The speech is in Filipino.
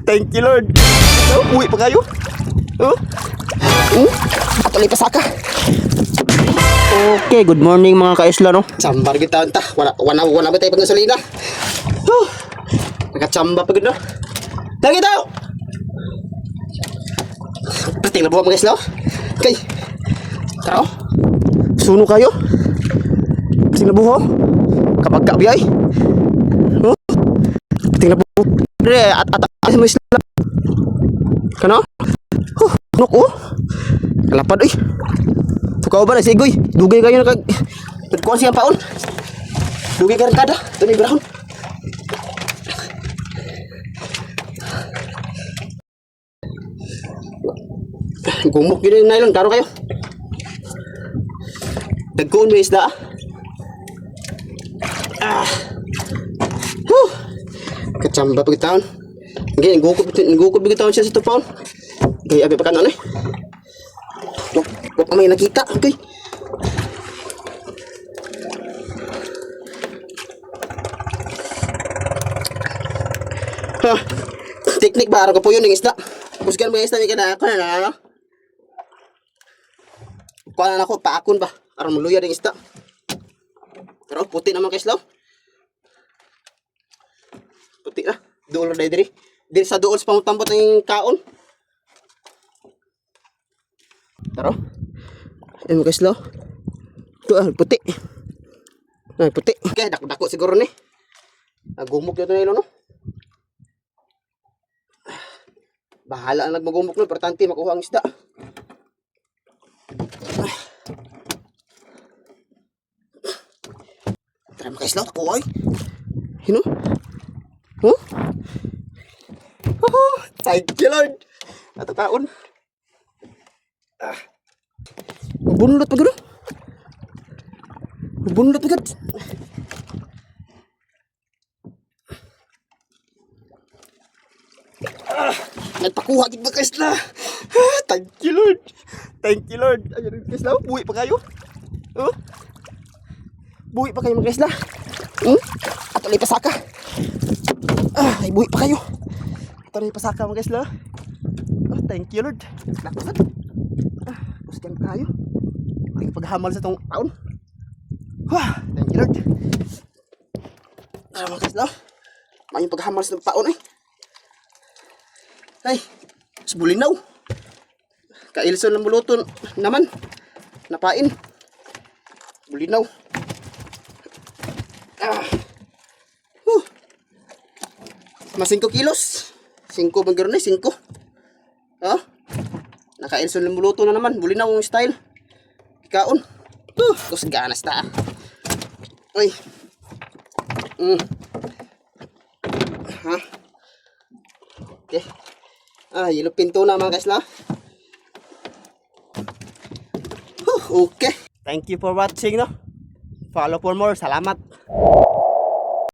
thank you Lord. Uwi pa kayo. Patuloy pa saka. Okay, good morning mga kaisla no. Sambar kita ta. Wala ba tayo pag gasolina? Nakachamba pa gud no. Lagi daw. Pati na buha mga kaisla. Okay. Tara. Suno kayo. Pati na buho. Kapag kabiyay. Pati na buho. Dire at mo isla. Kano? Nuko. Kalapad oy. Tukaw ba na sigoy? Dugay kayo na kag kuan siyang paon. Dugay ka kada. Tumi brahon. Gumok gid yung nylon karo kayo. Dagkoon mo isda. Kachamba pag taon. Ngayon, gukod bigitaon siya sa tupaon. Okay, abi pa kanon eh. Huwag may nakita. Okay. Teknik ba? Araw ko po yun ng isda. Kusgan mga isda. May kanako na ano? Kuha na ako. Paakon ba? Araw muluya ng isda. Pero puti naman kayo slaw. Puti na. Dool na diri. Diri sa dool sa pangutambot ng kaon. Taro. Ayun guys lo. Ito puti. Ay puti. Okay, dako siguro ni. Nagumok yun nilo no. Bahala ang nagmagumok no, importante makuha ang isda. Tara guys lo, ako ay. Hino? Thank you Lord. Ato kaon. Bunlot pa gano'n. Bunlot pa gano'n. Nagpakuha gid ba guys na. Thank you Lord. Thank you Lord. Ayun guys na, buwi pa kayo. Buwi pa kayo mga guys na. Atuloy pa saka. Ay buwi pa kayo. Atuloy pa saka mga guys na. Thank you Lord. Nakusan. Kusgan pa kayo. May paghamal sa itong taon. Thank you Lord. Mga guys na. May paghamal sa itong taon eh. Ay, subulinaw. Kailson ng buluton naman. Napain. Bulinaw. Mas 5 kilos. 5 bang gano'n eh, 5. Naka-Elson ng buluto na naman. Bulinaw yung style. Ikaon. Kus ganas ta. Uy. Okay. Yellow pinto na mga guys la. Okay. Thank you for watching no. Follow for more. Salamat.